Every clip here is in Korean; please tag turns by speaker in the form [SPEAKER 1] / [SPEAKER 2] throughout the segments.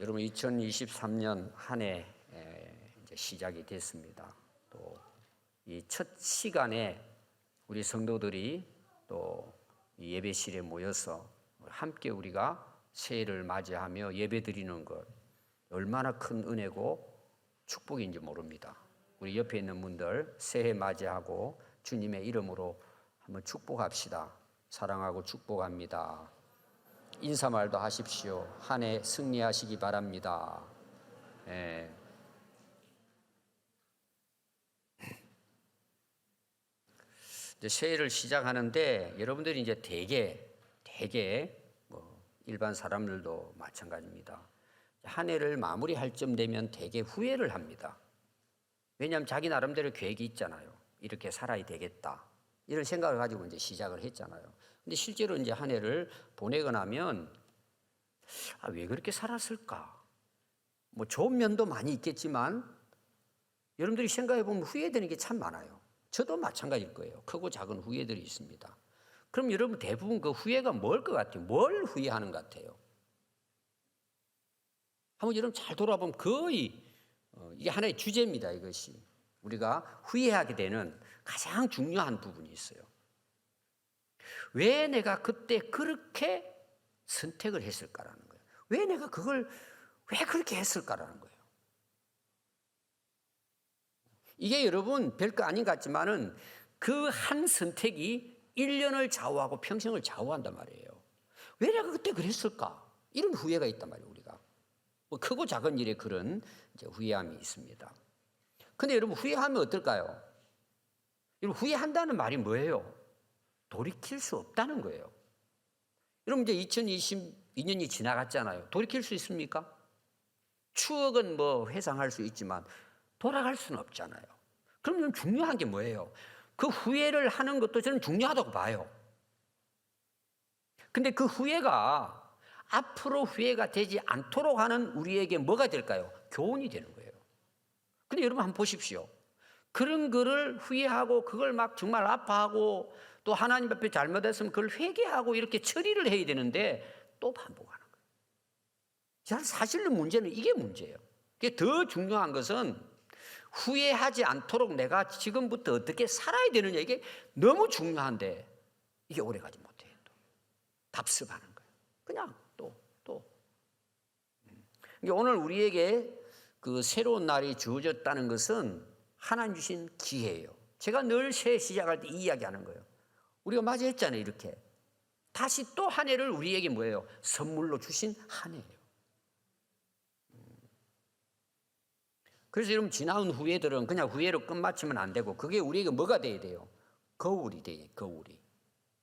[SPEAKER 1] 여러분 2023년 한 해 이제 시작이 됐습니다. 또 이 첫 시간에 우리 성도들이 또 예배실에 모여서 함께 우리가 새해를 맞이하며 예배드리는 것 얼마나 큰 은혜고 축복인지 모릅니다. 우리 옆에 있는 분들 새해 맞이하고 주님의 이름으로 한번 축복합시다. 사랑하고 축복합니다. 인사말도 하십시오. 한 해 승리하시기 바랍니다. 이제 새해를 시작하는데 여러분들이 이제 대개 뭐 일반 사람들도 마찬가지입니다. 한 해를 마무리할 쯤 되면 대개 후회를 합니다. 왜냐하면 자기 나름대로 계획이 있잖아요. 이렇게 살아야 되겠다. 이런 생각을 가지고 이제 시작을 했잖아요. 근데 실제로 이제 한 해를 보내고 나면 왜 그렇게 살았을까? 뭐 좋은 면도 많이 있겠지만 여러분들이 생각해 보면 후회되는 게 참 많아요. 저도 마찬가지일 거예요. 크고 작은 후회들이 있습니다. 그럼 여러분 대부분 그 후회가 뭘 것 같아요? 뭘 후회하는 것 같아요? 한번 여러분 잘 돌아보면 거의 이게 하나의 주제입니다. 이것이 우리가 후회하게 되는 가장 중요한 부분이 있어요. 왜 내가 그때 그렇게 선택을 했을까라는 거예요. 왜 내가 그걸 왜 그렇게 했을까라는 거예요. 이게 여러분 별거 아닌 것 같지만은 그 한 선택이 1년을 좌우하고 평생을 좌우한단 말이에요. 왜 내가 그때 그랬을까? 이런 후회가 있단 말이에요, 우리가. 뭐 크고 작은 일에 그런 이제 후회함이 있습니다. 근데 여러분 후회하면 어떨까요? 여러분 후회한다는 말이 뭐예요? 돌이킬 수 없다는 거예요. 여러분 이제 2022년이 지나갔잖아요. 돌이킬 수 있습니까? 추억은 뭐 회상할 수 있지만 돌아갈 수는 없잖아요. 그럼 중요한 게 뭐예요? 그 후회를 하는 것도 저는 중요하다고 봐요. 근데 그 후회가 앞으로 후회가 되지 않도록 하는 우리에게 뭐가 될까요? 교훈이 되는 거예요. 근데 여러분 한번 보십시오. 그런 거를 후회하고 그걸 막 정말 아파하고 또 하나님 앞에 잘못했으면 그걸 회개하고 이렇게 처리를 해야 되는데 또 반복하는 거예요. 사실은 문제는 이게 문제예요. 그게 더 중요한 것은 후회하지 않도록 내가 지금부터 어떻게 살아야 되느냐 이게 너무 중요한데 이게 오래가지 못해요. 또 답습하는 거예요. 그냥 또. 오늘 우리에게 그 새로운 날이 주어졌다는 것은 하나님 주신 기회예요. 제가 늘 새해 시작할 때 이 이야기하는 거예요. 우리가 맞이했잖아요. 이렇게 다시 또 한 해를 우리에게 뭐예요? 선물로 주신 한 해예요. 그래서 여러분 지나온 후회들은 그냥 후회로 끝마치면 안 되고 그게 우리에게 뭐가 돼야 돼요? 거울이 돼요.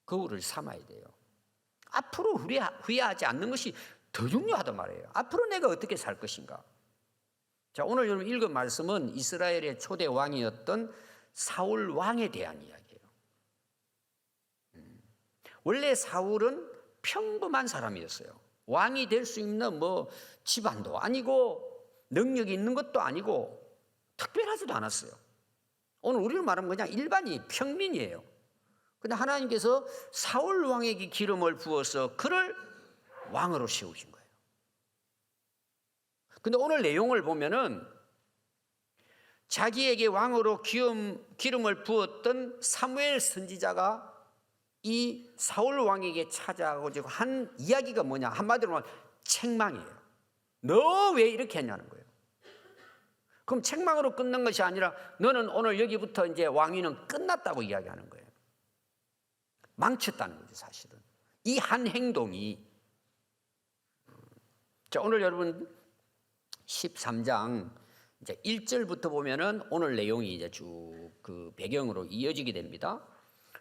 [SPEAKER 1] 거울을 삼아야 돼요. 앞으로 후회하지 않는 것이 더 중요하단 말이에요. 앞으로 내가 어떻게 살 것인가? 자, 오늘 여러분 읽은 말씀은 이스라엘의 초대 왕이었던 사울 왕에 대한 이야기예요. 원래 사울은 평범한 사람이었어요. 왕이 될 수 있는 뭐 집안도 아니고 능력이 있는 것도 아니고 특별하지도 않았어요. 오늘 우리를 말하면 그냥 일반인, 평민이에요. 근데 하나님께서 사울 왕에게 기름을 부어서 그를 왕으로 세우신 거예요. 근데 오늘 내용을 보면은 자기에게 왕으로 기름을 부었던 사무엘 선지자가 이 사울 왕에게 찾아오고 한 이야기가 뭐냐? 한마디로 말하면 책망이에요. 너 왜 이렇게 했냐는 거예요. 그럼 책망으로 끝난 것이 아니라 너는 오늘 여기부터 이제 왕위는 끝났다고 이야기하는 거예요. 망쳤다는 거죠, 사실은. 이 한 행동이. 자, 오늘 여러분 13장 이제 1절부터 보면은 오늘 내용이 이제 쭉 그 배경으로 이어지게 됩니다.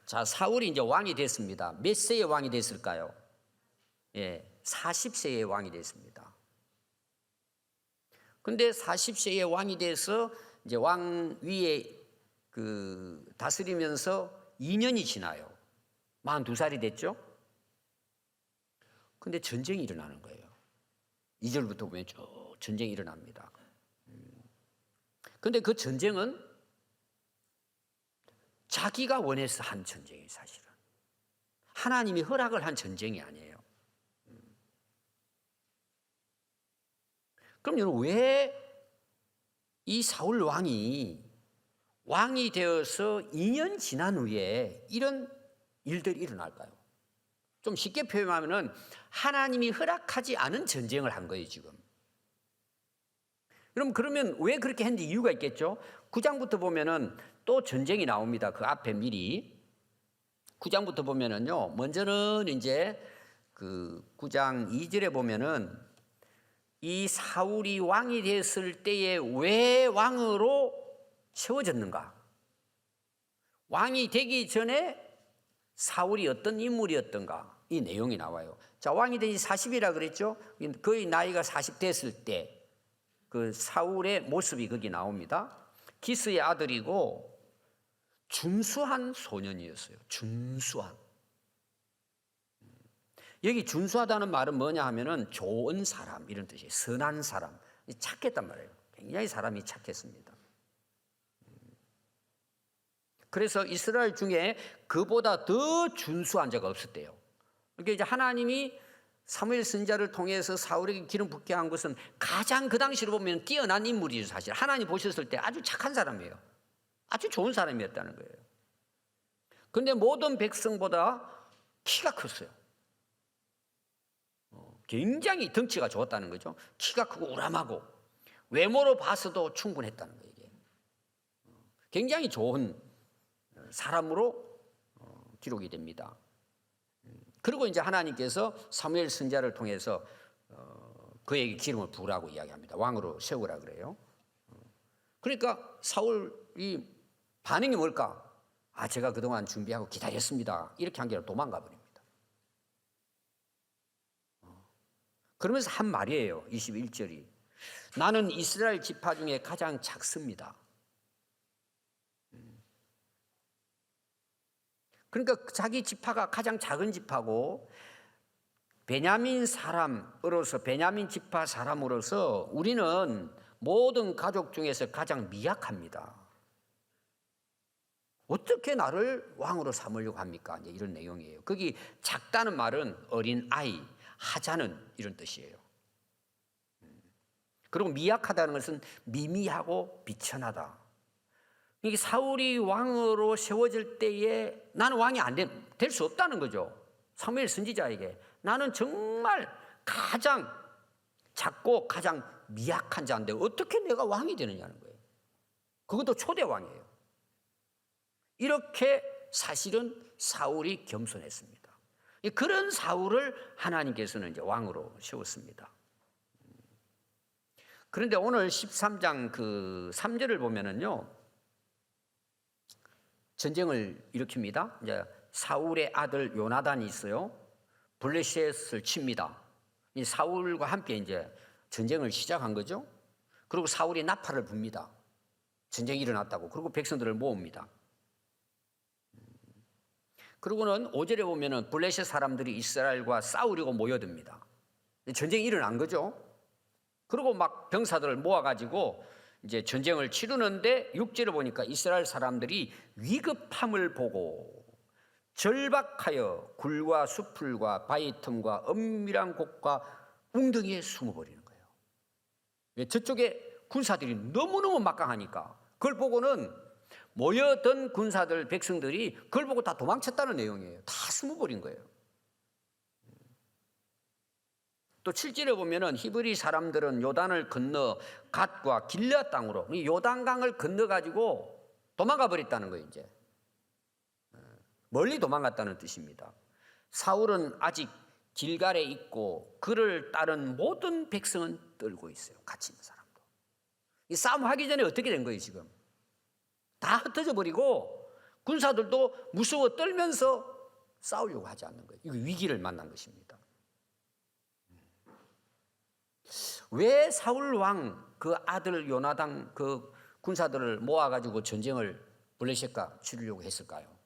[SPEAKER 1] 자, 사울이 이제 왕이 됐습니다. 몇 세의 왕이 됐을까요? 40세의 왕이 됐습니다. 근데 40세의 왕이 돼서 이제 왕 위에 그 다스리면서 2년이 지나요. 42살이 됐죠? 근데 전쟁이 일어나는 거예요. 2절부터 보면 쭉 전쟁이 일어납니다. 근데 그 전쟁은 자기가 원해서 한 전쟁이에요, 사실은. 하나님이 허락을 한 전쟁이 아니에요. 그럼 여러분 왜 이 사울 왕이 되어서 2년 지난 후에 이런 일들이 일어날까요? 좀 쉽게 표현하면은 하나님이 허락하지 않은 전쟁을 한 거예요, 지금. 그러면 왜 그렇게 했는지 이유가 있겠죠? 9장부터 보면은 또 전쟁이 나옵니다. 그 앞에 미리. 9장부터 보면은요, 먼저는 이제 그 9장 2절에 보면은 이 사울이 왕이 됐을 때에 왜 왕으로 세워졌는가? 왕이 되기 전에 사울이 어떤 인물이었던가? 이 내용이 나와요. 자, 왕이 된 지 40이라 그랬죠? 거의 나이가 40 됐을 때 그 사울의 모습이 거기 나옵니다. 기스의 아들이고 준수한 소년이었어요. 준수한. 여기 준수하다는 말은 뭐냐 하면은 좋은 사람 이런 뜻이에요. 선한 사람. 착했단 말이에요. 굉장히 사람이 착했습니다. 그래서 이스라엘 중에 그보다 더 준수한 자가 없었대요. 그러니까 이제 하나님이 사무엘 선지자를 통해서 사울에게 기름 붓게 한 것은 가장 그 당시로 보면 뛰어난 인물이죠. 사실 하나님 보셨을 때 아주 착한 사람이에요. 아주 좋은 사람이었다는 거예요. 그런데 모든 백성보다 키가 컸어요. 굉장히 덩치가 좋았다는 거죠. 키가 크고 우람하고 외모로 봐서도 충분했다는 거예요. 이게. 굉장히 좋은 사람으로 기록이 됩니다. 그리고 이제 하나님께서 사무엘 선지자를 통해서 그에게 기름을 부으라고 이야기합니다. 왕으로 세우라 그래요. 그러니까 사울이 반응이 뭘까? 아, 제가 그동안 준비하고 기다렸습니다. 이렇게 한 게 아니라 도망가 버립니다. 그러면서 한 말이에요. 21절이. 나는 이스라엘 지파 중에 가장 작습니다. 그러니까 자기 지파가 가장 작은 지파고 베냐민 사람으로서 베냐민 지파 사람으로서 우리는 모든 가족 중에서 가장 미약합니다. 어떻게 나를 왕으로 삼으려고 합니까? 이제 이런 내용이에요. 거기 작다는 말은 어린 아이, 하자는 이런 뜻이에요. 그리고 미약하다는 것은 미미하고 비천하다. 이게 사울이 왕으로 세워질 때에 나는 왕이 안 될 수 없다는 거죠. 사무엘 선지자에게 나는 정말 가장 작고 가장 미약한 자인데 어떻게 내가 왕이 되느냐는 거예요. 그것도 초대 왕이에요. 이렇게 사실은 사울이 겸손했습니다. 그런 사울을 하나님께서는 이제 왕으로 세웠습니다. 그런데 오늘 13장 그 3절을 보면은요, 전쟁을 일으킵니다. 이제 사울의 아들 요나단이 있어요. 블레셋을 칩니다. 이 사울과 함께 이제 전쟁을 시작한 거죠. 그리고 사울이 나팔을 붑니다. 전쟁이 일어났다고. 그리고 백성들을 모읍니다. 그리고는 5절에 보면은 블레셋 사람들이 이스라엘과 싸우려고 모여듭니다. 전쟁이 일어난 거죠. 그리고 막 병사들을 모아가지고 이제 전쟁을 치르는데 6절을 보니까 이스라엘 사람들이 위급함을 보고 절박하여 굴과 수풀과 바위 틈과 은밀한 곳과 웅덩이에 숨어버리는 거예요. 저쪽에 군사들이 너무너무 막강하니까 그걸 보고는 모여든 군사들, 백성들이 그걸 보고 다 도망쳤다는 내용이에요. 다 숨어버린 거예요. 또 7절에 보면은 히브리 사람들은 요단을 건너 갓과 길앗 땅으로 요단강을 건너가지고 도망가 버렸다는 거예요. 이제 멀리 도망갔다는 뜻입니다. 사울은 아직 길갈에 있고 그를 따른 모든 백성은 떨고 있어요. 같이 있는 사람도. 이 싸움 하기 전에 어떻게 된 거예요? 지금 다 흩어져 버리고 군사들도 무서워 떨면서 싸우려고 하지 않는 거예요. 이거 위기를 만난 것입니다. 왜 사울 왕 그 아들 요나단 그 군사들을 모아가지고 전쟁을 블레셋과 치르려고 했을까요?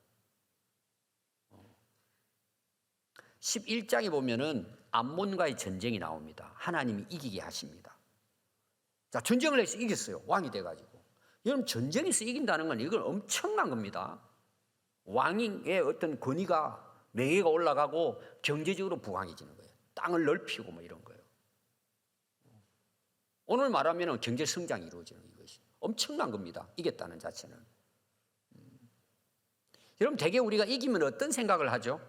[SPEAKER 1] 11장에 보면은 암몬과의 전쟁이 나옵니다. 하나님이 이기게 하십니다. 자, 전쟁을 해서 이겼어요. 왕이 돼가지고. 여러분, 전쟁에서 이긴다는 건 이건 엄청난 겁니다. 왕의 어떤 권위가 명예가 올라가고 경제적으로 부강해지는 거예요. 땅을 넓히고 뭐 이런 거예요. 오늘 말하면 경제 성장이 이루어지는 것이 엄청난 겁니다. 이겼다는 자체는. 여러분, 대개 우리가 이기면 어떤 생각을 하죠?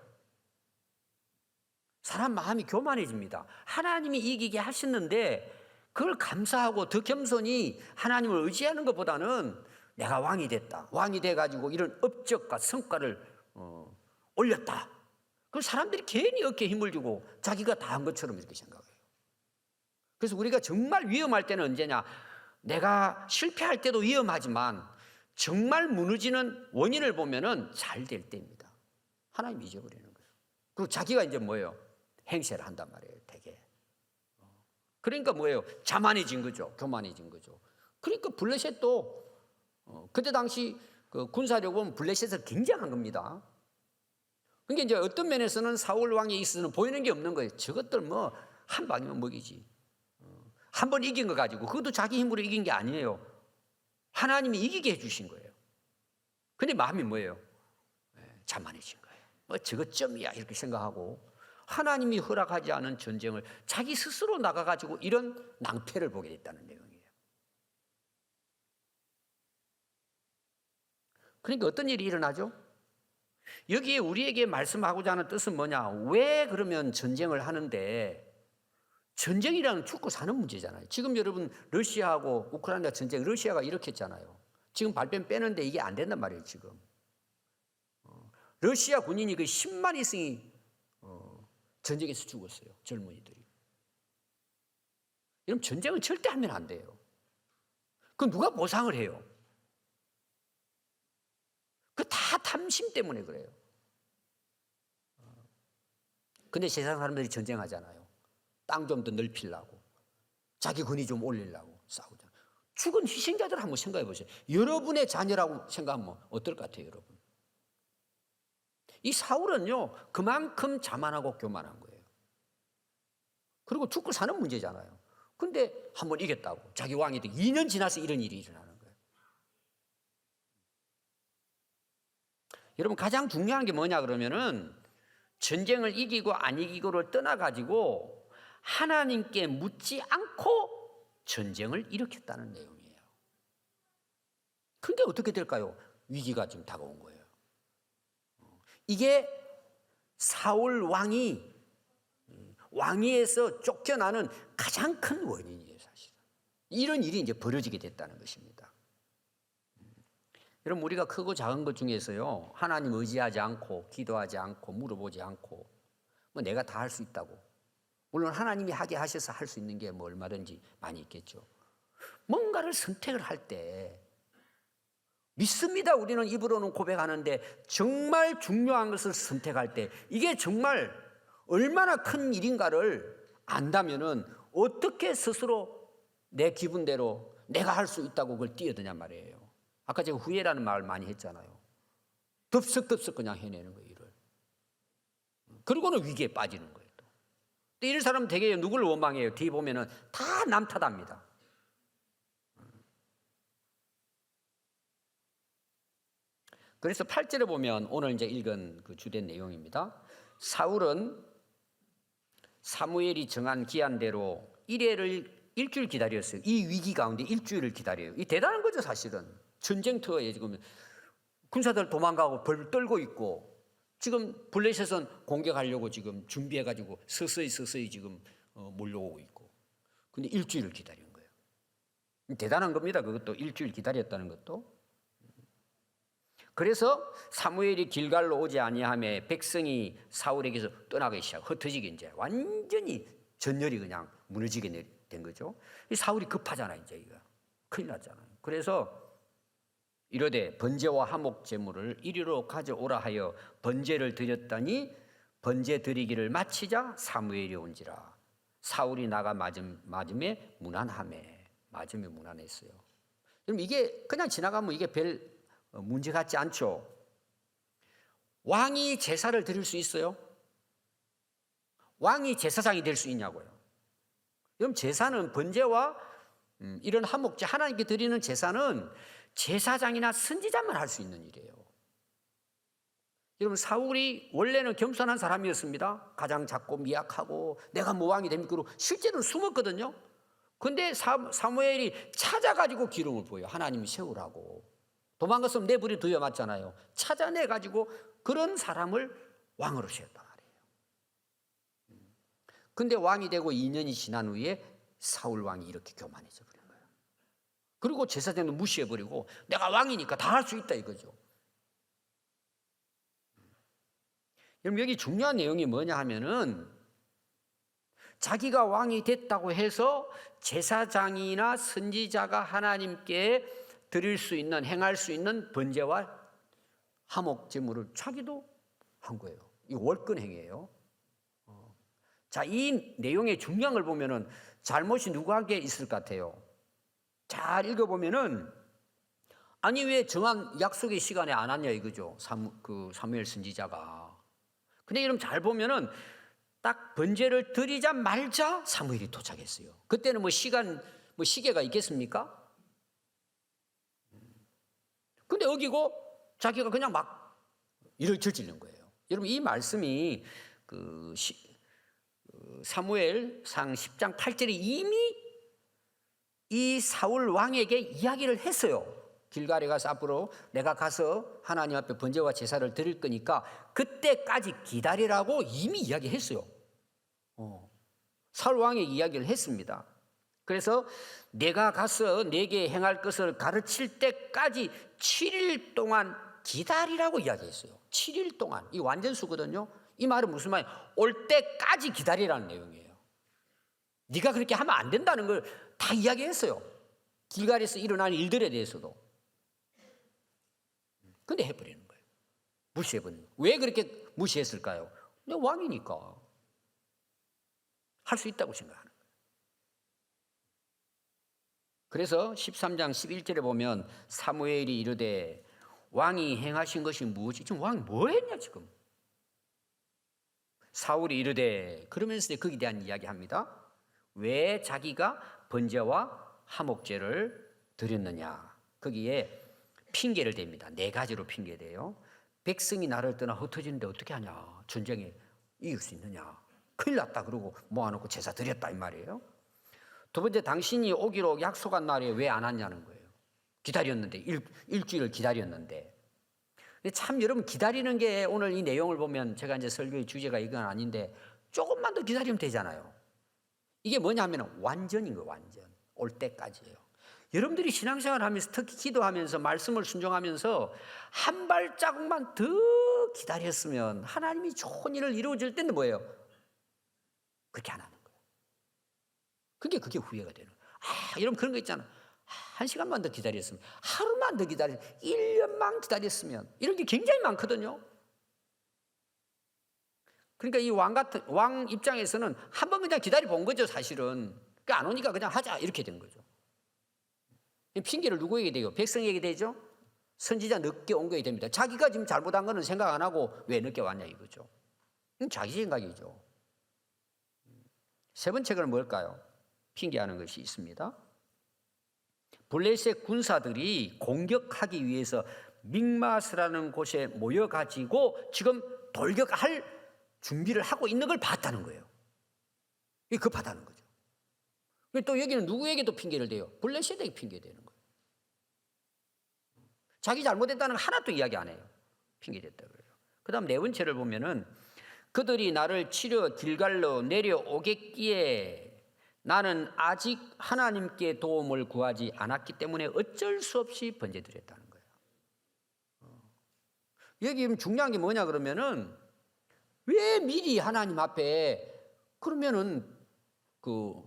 [SPEAKER 1] 사람 마음이 교만해집니다. 하나님이 이기게 하셨는데 그걸 감사하고 더 겸손히 하나님을 의지하는 것보다는 내가 왕이 됐다. 왕이 돼가지고 이런 업적과 성과를 올렸다. 그럼 사람들이 괜히 어깨에 힘을 주고 자기가 다 한 것처럼 이렇게 생각해요. 그래서 우리가 정말 위험할 때는 언제냐? 내가 실패할 때도 위험하지만 정말 무너지는 원인을 보면은 잘 될 때입니다. 하나님 잊어버리는 거예요. 그리고 자기가 이제 뭐예요? 행세를 한단 말이에요, 되게. 그러니까 뭐예요? 자만해진 거죠. 교만해진 거죠. 그러니까 블레셋도 그때 당시 그 군사력 보면 블레셋은 굉장한 겁니다. 그러니까 이제 어떤 면에서는 사울 왕에 있어서는 보이는 게 없는 거예요. 저것들 뭐 한 방이면 먹이지. 한 번 이긴 거 가지고 그것도 자기 힘으로 이긴 게 아니에요. 하나님이 이기게 해주신 거예요. 근데 마음이 뭐예요? 자만해진 거예요. 뭐 저것쯤이야 이렇게 생각하고 하나님이 허락하지 않은 전쟁을 자기 스스로 나가가지고 이런 낭패를 보게 됐다는 내용이에요. 그러니까 어떤 일이 일어나죠? 여기에 우리에게 말씀하고자 하는 뜻은 뭐냐? 왜 그러면 전쟁을 하는데 전쟁이라는 죽고 사는 문제잖아요. 지금 여러분 러시아하고 우크라이나 전쟁 러시아가 이렇게 했잖아요. 지금 발병 빼는데 이게 안 된단 말이에요. 지금 러시아 군인이 그 10만 이상이 전쟁에서 죽었어요. 젊은이들이. 이런 전쟁은 절대 하면 안 돼요. 그럼 누가 보상을 해요? 그 다 탐심 때문에 그래요. 근데 세상 사람들이 전쟁하잖아요. 땅 좀 더 넓히려고, 자기 권위 좀 올리려고 싸우잖아요. 죽은 희생자들 한번 생각해 보세요. 여러분의 자녀라고 생각하면 어떨 것 같아요, 여러분? 이 사울은요, 그만큼 자만하고 교만한 거예요. 그리고 죽고 사는 문제잖아요. 근데 한번 이겼다고, 자기 왕이 되고 2년 지나서 이런 일이 일어나는 거예요. 여러분, 가장 중요한 게 뭐냐 그러면은 전쟁을 이기고 안 이기고를 떠나가지고 하나님께 묻지 않고 전쟁을 일으켰다는 내용이에요. 그런데 어떻게 될까요? 위기가 지금 다가온 거예요. 이게 사울 왕이 왕위에서 쫓겨나는 가장 큰 원인이에요, 사실은. 이런 일이 이제 벌어지게 됐다는 것입니다. 여러분, 우리가 크고 작은 것 중에서요, 하나님 의지하지 않고 기도하지 않고 물어보지 않고 뭐 내가 다 할 수 있다고, 물론 하나님이 하게 하셔서 할 수 있는 게 뭐 얼마든지 많이 있겠죠. 뭔가를 선택을 할 때 믿습니다. 우리는 입으로는 고백하는데 정말 중요한 것을 선택할 때 이게 정말 얼마나 큰 일인가를 안다면은 어떻게 스스로 내 기분대로 내가 할 수 있다고 그걸 뛰어드냐 말이에요. 아까 제가 후회라는 말을 많이 했잖아요. 덥석덥석 그냥 해내는 거예요, 일을. 그리고는 위기에 빠지는 거예요. 또 이런 사람은 되게 누구를 원망해요? 뒤에 보면은 다 남 탓합니다. 그래서 8절에 보면 오늘 이제 읽은 그 주된 내용입니다. 사울은 사무엘이 정한 기한대로 일주일 기다렸어요. 이 위기 가운데 일주일을 기다려요. 이 대단한 거죠, 사실은. 전쟁터에 지금 군사들 도망가고 벌 떨고 있고 지금 블레셋은 공격하려고 지금 준비해가지고 서서히 지금 몰려오고 있고. 근데 일주일을 기다린 거예요. 대단한 겁니다. 그것도 일주일 기다렸다는 것도. 그래서 사무엘이 길갈로 오지 아니하며 백성이 사울에게서 떠나기 시작. 흩어지게 이제 완전히 전열이 그냥 무너지게 된 거죠. 이 사울이 급하잖아요, 이제 이거 큰일 났잖아요. 그래서 이르되 번제와 화목 제물을 이리로 가져오라 하여 번제를 드렸더니 번제 드리기를 마치자 사무엘이 온지라. 사울이 나가 맞음에 무난했어요. 그럼 이게 그냥 지나가면 이게 별 문제 같지 않죠. 왕이 제사를 드릴 수 있어요? 왕이 제사장이 될 수 있냐고요. 그럼 제사는 번제와 이런 화목제 하나님께 드리는 제사는 제사장이나 선지자만 할 수 있는 일이에요. 여러분, 사울이 원래는 겸손한 사람이었습니다. 가장 작고 미약하고 내가 뭐 왕이 됩니까? 실제로는 숨었거든요. 근데 사무엘이 찾아가지고 기름을 부어요. 하나님이 세우라고. 도망갔으면 내 불이 두여 맞잖아요. 찾아내가지고 그런 사람을 왕으로 세웠단 말이에요. 근데 왕이 되고 2년이 지난 후에 사울 왕이 이렇게 교만해져 버린 거예요. 그리고 제사장도 무시해버리고 내가 왕이니까 다 할 수 있다 이거죠. 여러분 여기 중요한 내용이 뭐냐 하면은 자기가 왕이 됐다고 해서 제사장이나 선지자가 하나님께 드릴 수 있는 행할 수 있는 번제와 화목 제물을 자기도 한 거예요. 이 월권 행위예요. 자, 이 내용의 중요한 걸 보면은 잘못이 누구에게 있을 것 같아요. 잘 읽어보면은 아니 왜 정한 약속의 시간에 안 왔냐 이거죠. 사무엘 선지자가. 근데 여러분 잘 보면은 딱 번제를 드리자마자 사무엘이 도착했어요. 그때는 뭐 시계가 있겠습니까? 근데 어기고 자기가 그냥 막 일을 저지른 거예요. 여러분 이 말씀이 사무엘상 10장 8절에 이미 이 사울 왕에게 이야기를 했어요. 길갈에 가서 앞으로 내가 가서 하나님 앞에 번제와 제사를 드릴 거니까 그때까지 기다리라고 이미 이야기했어요. 사울 왕에게 이야기를 했습니다. 그래서 내가 가서 내게 행할 것을 가르칠 때까지 7일 동안 기다리라고 이야기했어요. 7일 동안. 이 완전수거든요. 이 말은 무슨 말이에요? 올 때까지 기다리라는 내용이에요. 네가 그렇게 하면 안 된다는 걸 다 이야기했어요. 길갈에서 일어난 일들에 대해서도. 근데 해버리는 거예요. 무시해버리는 거예요. 왜 그렇게 무시했을까요? 내가 왕이니까. 할 수 있다고 생각하는 거예요. 그래서 13장 11절에 보면 사무엘이 이르되 왕이 행하신 것이 무엇이? 지금 왕이 뭐 했냐 지금? 사울이 이르되 그러면서 거기에 대한 이야기합니다. 왜 자기가 번제와 화목제를 드렸느냐? 거기에 핑계를 댑니다. 4가지로 핑계대요. 백성이 나를 떠나 흩어지는데 어떻게 하냐? 전쟁에 이길 수 있느냐? 큰일 났다 그러고 모아놓고 제사 드렸다 이 말이에요. 두 번째, 당신이 오기로 약속한 날에 왜 안 왔냐는 거예요. 기다렸는데 일주일을 기다렸는데. 참 여러분 기다리는 게 오늘 이 내용을 보면 제가 이제 설교의 주제가 이건 아닌데 조금만 더 기다리면 되잖아요. 이게 뭐냐면 완전인 거예요. 완전. 올 때까지예요. 여러분들이 신앙생활 하면서 특히 기도하면서 말씀을 순종하면서 한 발자국만 더 기다렸으면 하나님이 좋은 일을 이루어질 때는 뭐예요? 그렇게 안 하는 거예요. 그게 후회가 되는 거예요. 여러분 그런 거 있잖아. 1시간만 더 기다렸으면, 하루만 더 기다렸으면, 1년만 기다렸으면, 이런 게 굉장히 많거든요. 그러니까 이 왕 입장에서는 한 번 그냥 기다려 본 거죠, 사실은. 그러니까 안 오니까 그냥 하자, 이렇게 된 거죠. 핑계를 누구에게 대요? 백성에게 대죠? 선지자 늦게 온 거에 됩니다. 자기가 지금 잘못한 거는 생각 안 하고 왜 늦게 왔냐 이거죠. 자기 생각이죠. 세 번째는 뭘까요? 핑계하는 것이 있습니다. 블레셋 군사들이 공격하기 위해서 믹마스라는 곳에 모여가지고 지금 돌격할 준비를 하고 있는 걸 봤다는 거예요. 이게 급하다는 거죠. 또 여기는 누구에게도 핑계를 대요? 블레셋에게 핑계대는 거예요. 자기 잘못했다는 거 하나도 이야기 안 해요. 핑계댔다 그래요. 그 다음 4번째를 보면은 그들이 나를 치려 길갈로 내려오겠기에 나는 아직 하나님께 도움을 구하지 않았기 때문에 어쩔 수 없이 번제드렸다는 거예요. 여기 중요한 게 뭐냐 그러면은 왜 미리 하나님 앞에 그러면은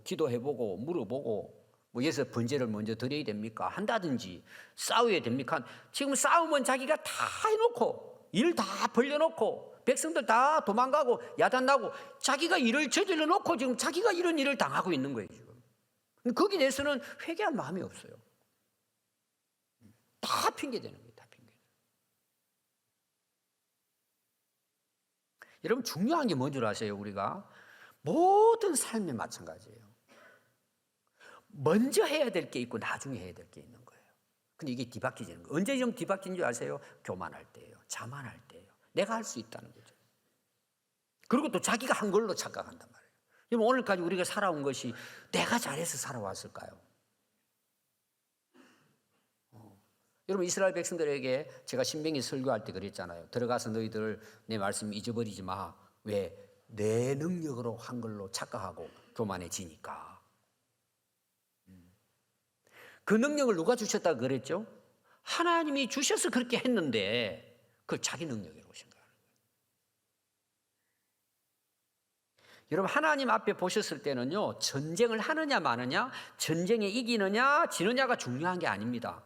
[SPEAKER 1] 기도해보고 물어보고 뭐 예서 번제를 먼저 드려야 됩니까? 한다든지 싸워야 됩니까? 지금 싸우면 자기가 다 해놓고 일 다 벌려놓고 백성들 다 도망가고 야단나고 자기가 일을 저질러 놓고 지금 자기가 이런 일을 당하고 있는 거예요 지금. 거기에 대해서는 회개할 마음이 없어요. 다 핑계대는 거예요. 다 핑계. 여러분 중요한 게 뭔 줄 아세요? 우리가 모든 삶에 마찬가지예요. 먼저 해야 될 게 있고 나중에 해야 될 게 있는 거예요. 근데 이게 뒤바뀌는 거예요. 언제 좀 뒤바뀐 줄 아세요? 교만할 때예요. 자만할 때예요. 내가 할 수 있다는 거죠. 그리고 또 자기가 한 걸로 착각한단 말이에요. 여러분, 오늘까지 우리가 살아온 것이 내가 잘해서 살아왔을까요? 여러분, 이스라엘 백성들에게 제가 신명기 설교할 때 그랬잖아요. 들어가서 너희들 내 말씀 잊어버리지 마. 왜? 내 능력으로 한 걸로 착각하고 교만해지니까. 그 능력을 누가 주셨다고 그랬죠? 하나님이 주셔서 그렇게 했는데 그걸 자기 능력으로 생각하는 거예요. 여러분, 하나님 앞에 보셨을 때는요, 전쟁을 하느냐 마느냐, 전쟁에 이기느냐 지느냐가 중요한 게 아닙니다.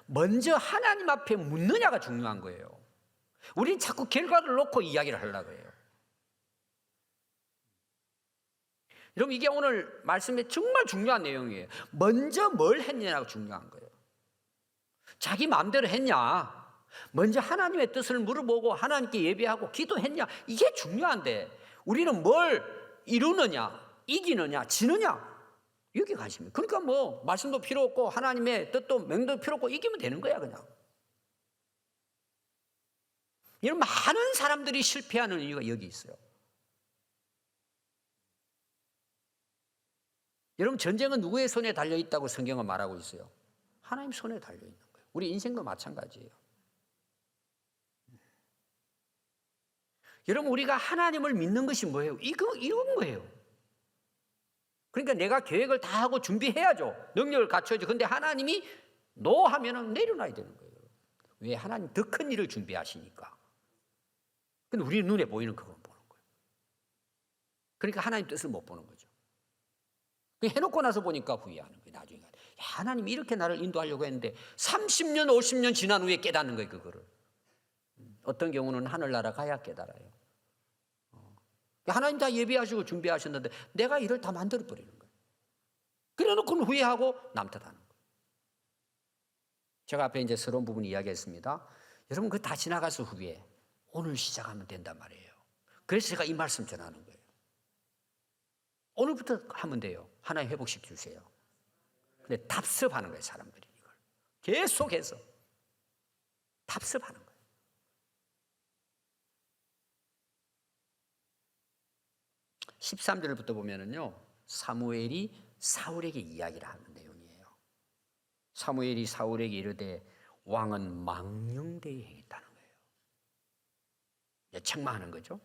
[SPEAKER 1] 먼저 하나님 앞에 묻느냐가 중요한 거예요. 우리는 자꾸 결과를 놓고 이야기를 하려고 해요. 여러분, 이게 오늘 말씀에 정말 중요한 내용이에요. 먼저 뭘 했느냐가 중요한 거예요. 자기 마음대로 했냐, 먼저 하나님의 뜻을 물어보고 하나님께 예배하고 기도했냐, 이게 중요한데 우리는 뭘 이루느냐, 이기느냐, 지느냐, 여기 관심이에요. 그러니까 뭐 말씀도 필요 없고 하나님의 뜻도 명도 필요 없고 이기면 되는 거야 그냥. 이런 많은 사람들이 실패하는 이유가 여기 있어요. 여러분, 전쟁은 누구의 손에 달려있다고 성경은 말하고 있어요? 하나님 손에 달려있는 거예요. 우리 인생도 마찬가지예요. 여러분, 우리가 하나님을 믿는 것이 뭐예요? 이건 거예요. 그러니까 내가 계획을 다 하고 준비해야죠. 능력을 갖춰야죠. 근데 하나님이 노 하면은 내려놔야 되는 거예요. 왜? 하나님 더 큰 일을 준비하시니까. 근데 우리 눈에 보이는 그건 보는 거예요. 그러니까 하나님 뜻을 못 보는 거죠. 해놓고 나서 보니까 후회하는 거예요. 나중에. 야, 하나님이 이렇게 나를 인도하려고 했는데 30년, 50년 지난 후에 깨닫는 거예요. 그거를. 어떤 경우는 하늘나라 가야 깨달아요. 하나님 다 예비하시고 준비하셨는데 내가 이를 다 만들어버리는 거예요. 그래 놓고는 후회하고 남 탓하는 거예요. 제가 앞에 이제 서러운 부분 이야기했습니다. 여러분, 그거 다 지나가서 후회. 오늘 시작하면 된단 말이에요. 그래서 제가 이 말씀 전하는 거예요. 오늘부터 하면 돼요. 하나님 회복시켜 주세요. 근데 답습하는 거예요, 사람들이 이걸. 계속해서 답습하는 거예요. 13절부터 보면은요, 사무엘이 사울에게 이야기를 하는 내용이에요. 사무엘이 사울에게 이르되 왕은 망령되이 행했다는 거예요. 책망하는 거죠.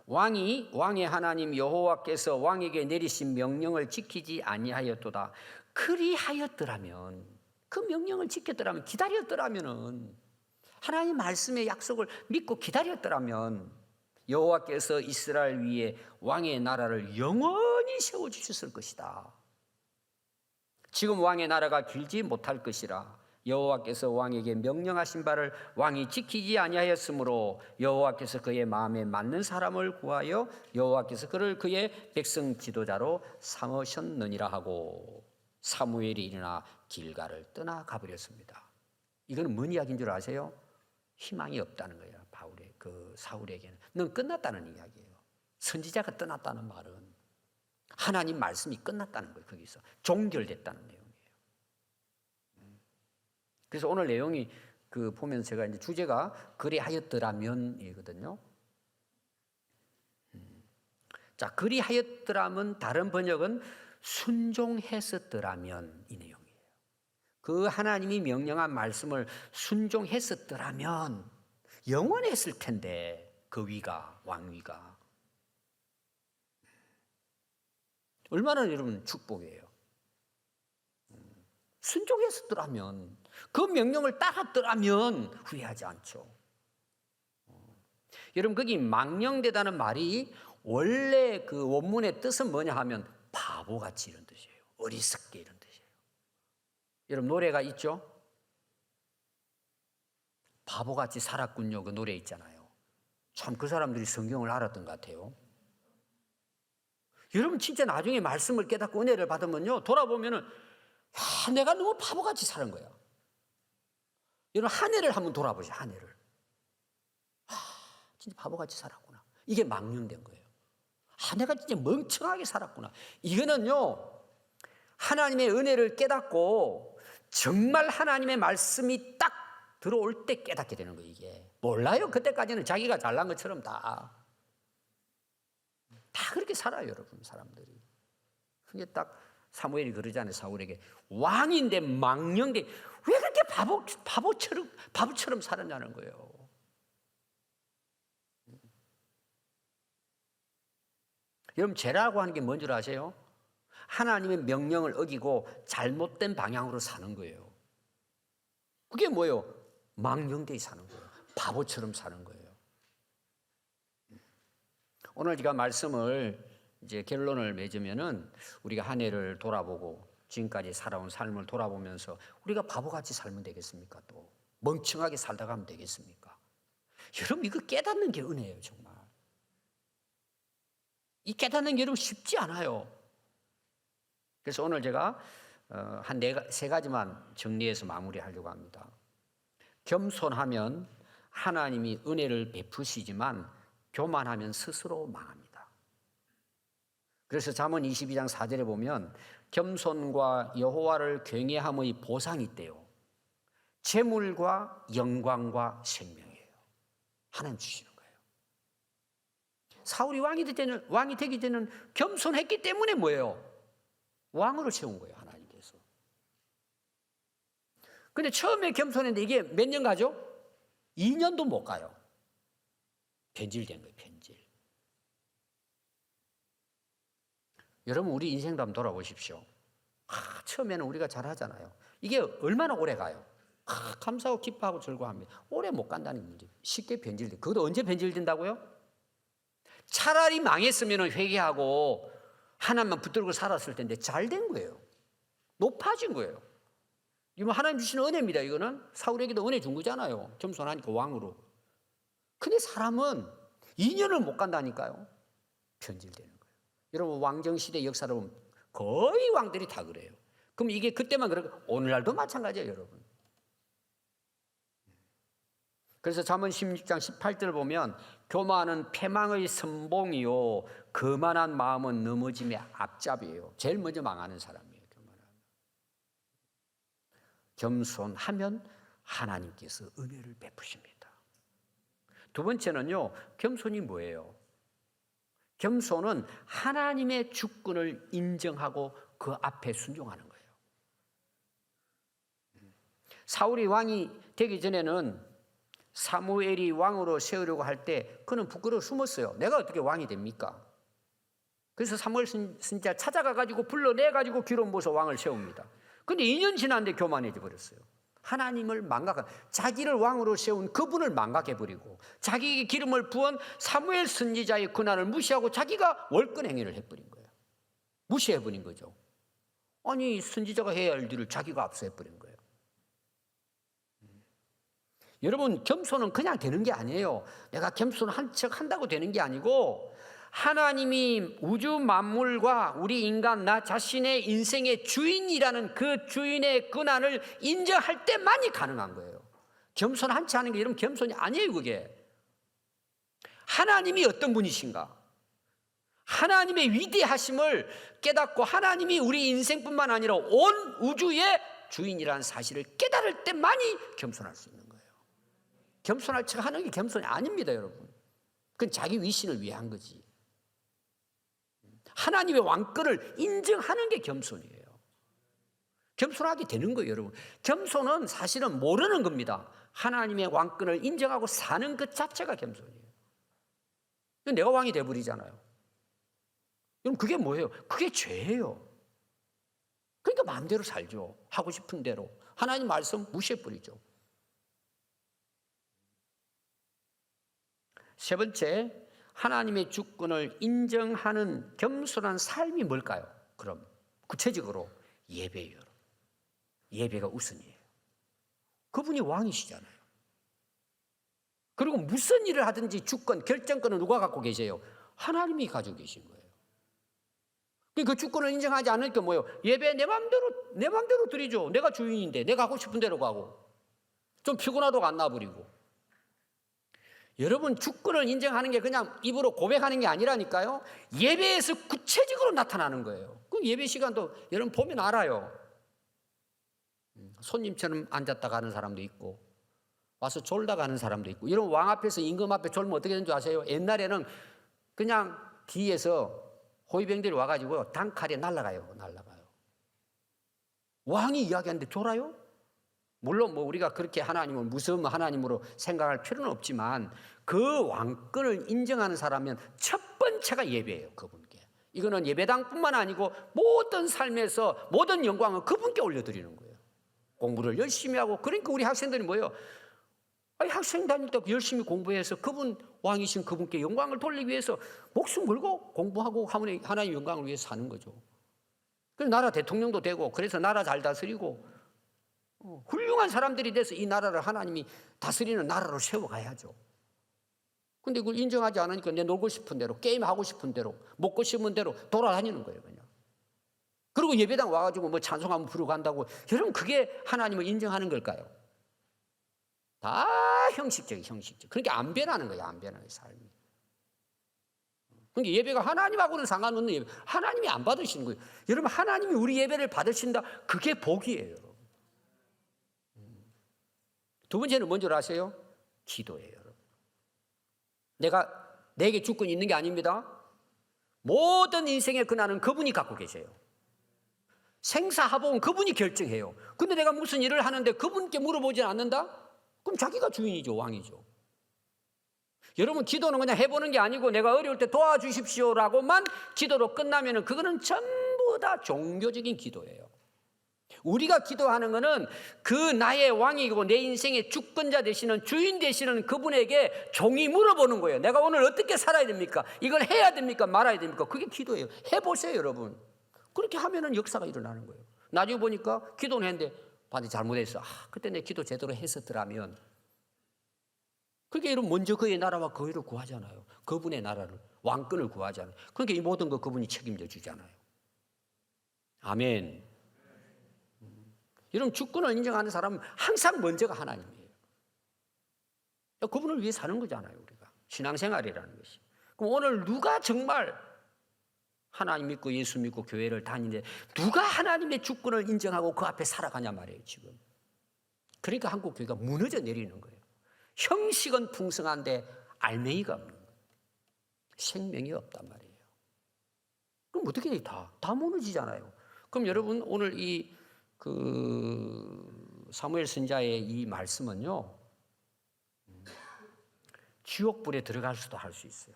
[SPEAKER 1] 왕의 하나님 여호와께서 왕에게 내리신 명령을 지키지 아니하였도다. 그리하였더라면, 그 명령을 지켰더라면, 기다렸더라면은, 하나님 말씀의 약속을 믿고 기다렸더라면 여호와께서 이스라엘 위에 왕의 나라를 영원히 세워주셨을 것이다. 지금 왕의 나라가 길지 못할 것이라. 여호와께서 왕에게 명령하신 바를 왕이 지키지 아니하였으므로 여호와께서 그의 마음에 맞는 사람을 구하여 여호와께서 그를 그의 백성 지도자로 삼으셨느니라 하고 사무엘이 일어나 길갈을 떠나가 버렸습니다. 이건 뭔 이야기인 줄 아세요? 희망이 없다는 거예요. 사울에게는. 넌 끝났다는 이야기예요. 선지자가 떠났다는 말은 하나님 말씀이 끝났다는 거예요. 거기서 종결됐다는 내용이에요. 그래서 오늘 내용이 보면서 제가 이제 주제가 그리하였더라면이거든요. 자, 그리하였더라면 다른 번역은 순종했었더라면 이 내용이에요. 그 하나님이 명령한 말씀을 순종했었더라면 영원했을 텐데 그 위가, 왕위가. 얼마나 여러분 축복이에요. 순종했었더라면, 그 명령을 따랐더라면 후회하지 않죠. 여러분, 거기 망령되다는 말이 원래 그 원문의 뜻은 뭐냐 하면 바보같이 이런 뜻이에요. 어리석게 이런 뜻이에요. 여러분, 노래가 있죠? 바보같이 살았군요. 그 노래 있잖아요. 참 그 사람들이 성경을 알았던 것 같아요. 여러분, 진짜 나중에 말씀을 깨닫고 은혜를 받으면요, 돌아보면은 내가 너무 바보같이 사는 거야. 여러분, 한 해를 한번 돌아보세요. 한 해를. 진짜 바보같이 살았구나. 이게 망령된 거예요. 내가 진짜 멍청하게 살았구나. 이거는요, 하나님의 은혜를 깨닫고 정말 하나님의 말씀이 딱 들어올 때 깨닫게 되는 거예요. 이게 몰라요. 그때까지는 자기가 잘난 것처럼 다 그렇게 살아요, 여러분, 사람들이. 그게 딱 사무엘이 그러잖아요, 사울에게. 왕인데 망령돼 왜 그렇게 바보처럼 살았냐는 거예요. 여러분, 죄라고 하는 게 뭔 줄 아세요? 하나님의 명령을 어기고 잘못된 방향으로 사는 거예요. 그게 뭐예요? 망령되이 사는 거예요. 바보처럼 사는 거예요. 오늘 제가 말씀을 이제 결론을 맺으면은 우리가 한 해를 돌아보고 지금까지 살아온 삶을 돌아보면서 우리가 바보같이 살면 되겠습니까? 또 멍청하게 살다 가면 되겠습니까? 여러분, 이거 깨닫는 게 은혜예요, 정말. 이 깨닫는 게 여러분 쉽지 않아요. 그래서 오늘 제가 한 세 가지만 정리해서 마무리하려고 합니다. 겸손하면 하나님이 은혜를 베푸시지만 교만하면 스스로 망합니다. 그래서 잠언 22장 4절에 보면 겸손과 여호와를 경외함의 보상이 있대요. 재물과 영광과 생명이에요. 하나님 주시는 거예요. 사울이 왕이 되기 전에는 겸손했기 때문에 뭐예요? 왕으로 세운 거예요, 하나님께서. 근데 처음에 겸손했는데 이게 몇 년 가죠? 2년도 못 가요. 변질된 거예요, 변질. 여러분, 우리 인생도 한번 돌아보십시오. 처음에는 우리가 잘하잖아요. 이게 얼마나 오래 가요? 감사하고 기뻐하고 즐거워합니다. 오래 못 간다는 문제. 쉽게 변질돼. 그것도 언제 변질된다고요? 차라리 망했으면 회개하고 하나님만 붙들고 살았을 텐데 잘 된 거예요. 높아진 거예요. 이거 하나님 주시는 은혜입니다. 이거는 사울에게도 은혜 준 거잖아요. 겸손하니까 왕으로. 근데 사람은 2년을 못 간다니까요. 변질되는 거예요. 여러분, 왕정시대 역사를 보면 거의 왕들이 다 그래요. 그럼 이게 그때만 그러고 오늘날도 마찬가지예요, 여러분. 그래서 잠언 16장 18절 보면 교만은 패망의 선봉이요 거만한 마음은 넘어짐의 앞잡이에요. 제일 먼저 망하는 사람이에요, 교만하면. 겸손하면 하나님께서 은혜를 베푸십니다. 두 번째는요, 겸손이 뭐예요? 겸손은 하나님의 주권을 인정하고 그 앞에 순종하는 거예요. 사울이 왕이 되기 전에는 사무엘이 왕으로 세우려고 할 때 그는 부끄러워 숨었어요. 내가 어떻게 왕이 됩니까? 그래서 사무엘 선지자 찾아가가지고 불러내가지고 기름 부어서 왕을 세웁니다. 근데 2년 지났는데 교만해져 버렸어요. 하나님을 자기를 왕으로 세운 그분을 망각해버리고 자기에게 기름을 부은 사무엘 선지자의 권한을 무시하고 자기가 월권 행위를 해버린 거예요. 무시해버린 거죠. 아니, 선지자가 해야 할 일을 자기가 앞서 해버린 거예요. 여러분, 겸손은 그냥 되는 게 아니에요. 내가 겸손한 척 한다고 되는 게 아니고 하나님이 우주 만물과 우리 인간 나 자신의 인생의 주인이라는 그 주인의 권한을 인정할 때만이 가능한 거예요. 겸손한 척 하는 게 여러분 겸손이 아니에요. 그게 하나님이 어떤 분이신가, 하나님의 위대하심을 깨닫고 하나님이 우리 인생뿐만 아니라 온 우주의 주인이라는 사실을 깨달을 때만이 겸손할 수 있는 거예요. 겸손할 척 하는 게 겸손이 아닙니다, 여러분. 그건 자기 위신을 위한 거지. 하나님의 왕권을 인정하는 게 겸손이에요. 겸손하게 되는 거예요, 여러분. 겸손은 사실은 모르는 겁니다. 하나님의 왕권을 인정하고 사는 것 자체가 겸손이에요. 내가 왕이 돼버리잖아요. 그럼 그게 뭐예요? 그게 죄예요. 그러니까 마음대로 살죠. 하고 싶은 대로. 하나님 말씀 무시해버리죠. 세 번째, 하나님의 주권을 인정하는 겸손한 삶이 뭘까요? 그럼 구체적으로 예배예요. 예배가 우선이에요. 그분이 왕이시잖아요. 그리고 무슨 일을 하든지 주권, 결정권은 누가 갖고 계세요? 하나님이 가지고 계신 거예요. 그 주권을 인정하지 않으니까 뭐예요? 예배 내 마음대로 드리죠. 내가 주인인데 내가 하고 싶은 대로 가고 좀 피곤하다고 안 나버리고. 여러분, 주권을 인정하는 게 그냥 입으로 고백하는 게 아니라니까요. 예배에서 구체적으로 나타나는 거예요. 그 예배 시간도 여러분 보면 알아요. 손님처럼 앉았다 가는 사람도 있고 와서 졸다 가는 사람도 있고. 여러분, 왕 앞에서 임금 앞에 졸면 어떻게 되는 줄 아세요? 옛날에는 그냥 뒤에서 호위병들이 와가지고 단칼에 날아가요. 왕이 이야기하는데 졸아요? 물론 뭐 우리가 그렇게 하나님을 무서운 하나님으로 생각할 필요는 없지만 그 왕권을 인정하는 사람은 첫 번째가 예배예요. 그분께. 이거는 예배당뿐만 아니고 모든 삶에서 모든 영광은 그분께 올려드리는 거예요. 공부를 열심히 하고, 그러니까 우리 학생들이 뭐예요? 아니, 학생 다닐 때 열심히 공부해서 그분, 왕이신 그분께 영광을 돌리기 위해서 목숨 걸고 공부하고 하나님 영광을 위해서 사는 거죠. 그래서 나라 대통령도 되고, 그래서 나라 잘 다스리고, 훌륭한 사람들이 돼서 이 나라를 하나님이 다스리는 나라로 세워가야죠. 근데 그걸 인정하지 않으니까 내 놀고 싶은 대로, 게임하고 싶은 대로, 먹고 싶은 대로 돌아다니는 거예요, 그냥. 그리고 예배당 와가지고 뭐 찬송 한번 부르고 간다고, 여러분 그게 하나님을 인정하는 걸까요? 다 형식적. 그러니까 안 변하는 거예요, 안 변하는 삶이. 그러니까 예배가 하나님하고는 상관없는 예배, 하나님이 안 받으시는 거예요. 여러분, 하나님이 우리 예배를 받으신다, 그게 복이에요, 여러분. 두 번째는 뭔지 아세요? 기도예요, 여러분. 내게 주권이 있는 게 아닙니다. 모든 인생의 근한은 그분이 갖고 계세요. 생사하복은 그분이 결정해요. 근데 내가 무슨 일을 하는데 그분께 물어보지 않는다? 그럼 자기가 주인이죠, 왕이죠. 여러분, 기도는 그냥 해보는 게 아니고 내가 어려울 때 도와주십시오라고만 기도로 끝나면 그거는 전부 다 종교적인 기도예요. 우리가 기도하는 것은 그 나의 왕이고 내 인생의 주권자 되시는, 주인 되시는 그분에게 종이 물어보는 거예요. 내가 오늘 어떻게 살아야 됩니까? 이걸 해야 됩니까? 말아야 됩니까? 그게 기도예요. 해보세요, 여러분. 그렇게 하면은 역사가 일어나는 거예요. 나중에 보니까 기도는 했는데 반드시 잘못했어. 그때 내 기도 제대로 했었더라면. 그러니까 여러분, 먼저 그의 나라와 그 의를 구하잖아요. 그분의 나라를, 왕권을 구하잖아요. 그러니까 이 모든 거 그분이 책임져 주잖아요. 아멘. 여러분, 주권을 인정하는 사람은 항상 먼저가 하나님이에요. 그분을 위해 사는 거잖아요, 우리가. 신앙생활이라는 것이. 그럼 오늘 누가 정말 하나님 믿고 예수 믿고 교회를 다니는데 누가 하나님의 주권을 인정하고 그 앞에 살아가냐 말이에요, 지금. 그러니까 한국 교회가 무너져 내리는 거예요. 형식은 풍성한데 알맹이가 없는 거예요. 생명이 없단 말이에요. 그럼 어떻게 돼? 다 무너지잖아요. 그럼 여러분, 오늘 사무엘 선지자의 이 말씀은요, 지옥불에 들어갈 수도 할 수 있어요.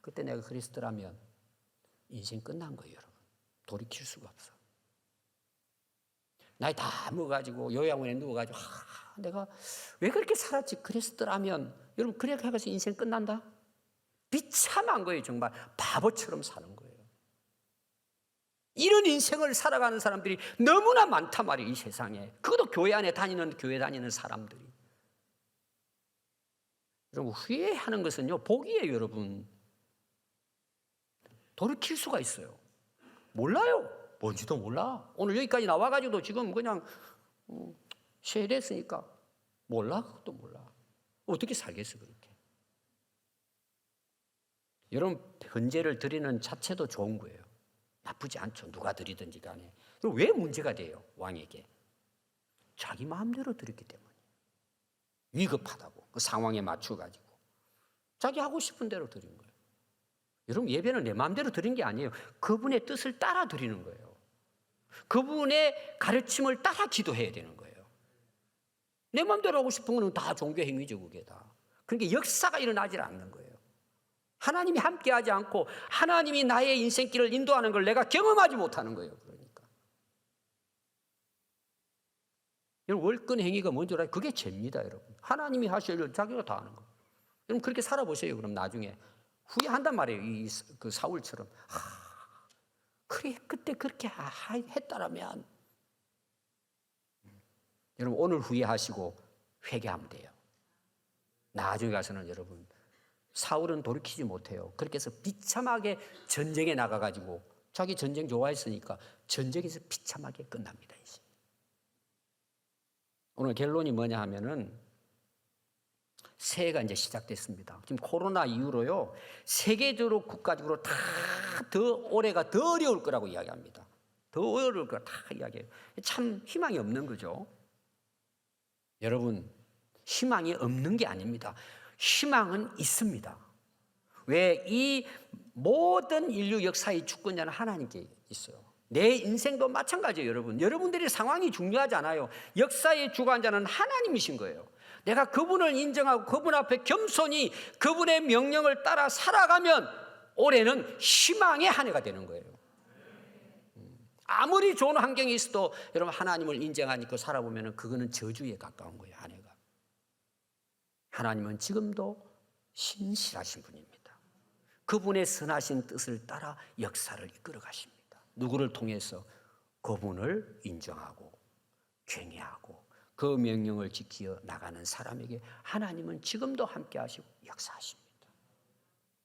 [SPEAKER 1] 그때 내가 그리스도라면 인생 끝난 거예요, 여러분. 돌이킬 수가 없어. 나이 다 먹어가지고 요양원에 누워가지고 내가 왜 그렇게 살았지? 그리스도라면. 여러분, 그렇게 해서 인생 끝난다? 비참한 거예요. 정말 바보처럼 사는 거예요. 이런 인생을 살아가는 사람들이 너무나 많단 말이에요, 이 세상에. 그것도 교회 안에 교회 다니는 사람들이. 여러분, 후회하는 것은요, 복이에요, 여러분. 돌이킬 수가 있어요. 몰라요. 뭔지도 몰라. 오늘 여기까지 나와가지고도 지금 그냥 쉐일했으니까 몰라. 그것도 몰라. 어떻게 살겠어, 그렇게. 여러분, 헌재를 드리는 자체도 좋은 거예요. 나쁘지 않죠. 누가 드리든지 간에. 그럼 왜 문제가 돼요, 왕에게? 자기 마음대로 드렸기 때문에. 위급하다고, 그 상황에 맞춰가지고. 자기 하고 싶은 대로 드린 거예요. 여러분, 예배는 내 마음대로 드린 게 아니에요. 그분의 뜻을 따라 드리는 거예요. 그분의 가르침을 따라 기도해야 되는 거예요. 내 마음대로 하고 싶은 거는 다 종교 행위죠, 그게 다. 그러니까 역사가 일어나질 않는 거예요. 하나님이 함께하지 않고 하나님이 나의 인생길을 인도하는 걸 내가 경험하지 못하는 거예요. 그러니까. 여러분, 월권 행위가 뭔지 알아요? 그게 죄입니다, 여러분. 하나님이 하실 일 자기가 다 하는 거. 여러분, 그렇게 살아보세요. 그럼 나중에 후회한단 말이에요. 그 사울처럼. 그래, 그때 그렇게 했다라면. 여러분, 오늘 후회하시고 회개하면 돼요. 나중에 가서는 여러분, 사울은 돌이키지 못해요. 그렇게 해서 비참하게 전쟁에 나가가지고, 자기 전쟁 좋아했으니까 전쟁에서 비참하게 끝납니다, 이제. 오늘 결론이 뭐냐 하면은, 새해가 이제 시작됐습니다. 지금 코로나 이후로요, 세계적으로 국가적으로 다 올해가 더 어려울 거라고 이야기합니다. 더 어려울 거라 다 이야기해요. 참 희망이 없는 거죠. 여러분, 희망이 없는 게 아닙니다. 희망은 있습니다. 왜 이 모든 인류 역사의 주권자는 하나님께 있어요. 내 인생도 마찬가지예요, 여러분. 여러분들의 상황이 중요하지 않아요. 역사의 주관자는 하나님이신 거예요. 내가 그분을 인정하고 그분 앞에 겸손히 그분의 명령을 따라 살아가면 올해는 희망의 한 해가 되는 거예요. 아무리 좋은 환경이 있어도 여러분 하나님을 인정하니까 살아보면 그거는 저주에 가까운 거예요, 한 해가. 하나님은 지금도 신실하신 분입니다. 그분의 선하신 뜻을 따라 역사를 이끌어 가십니다. 누구를 통해서? 그분을 인정하고 경외하고 그 명령을 지켜 나가는 사람에게 하나님은 지금도 함께 하시고 역사하십니다.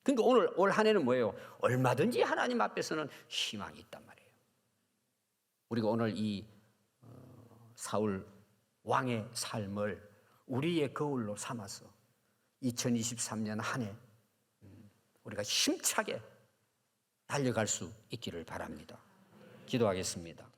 [SPEAKER 1] 그러니까 오늘 올 한 해는 뭐예요? 얼마든지 하나님 앞에서는 희망이 있단 말이에요. 우리가 오늘 이 사울 왕의 삶을 우리의 거울로 삼아서 2023년 한 해 우리가 힘차게 달려갈 수 있기를 바랍니다. 기도하겠습니다.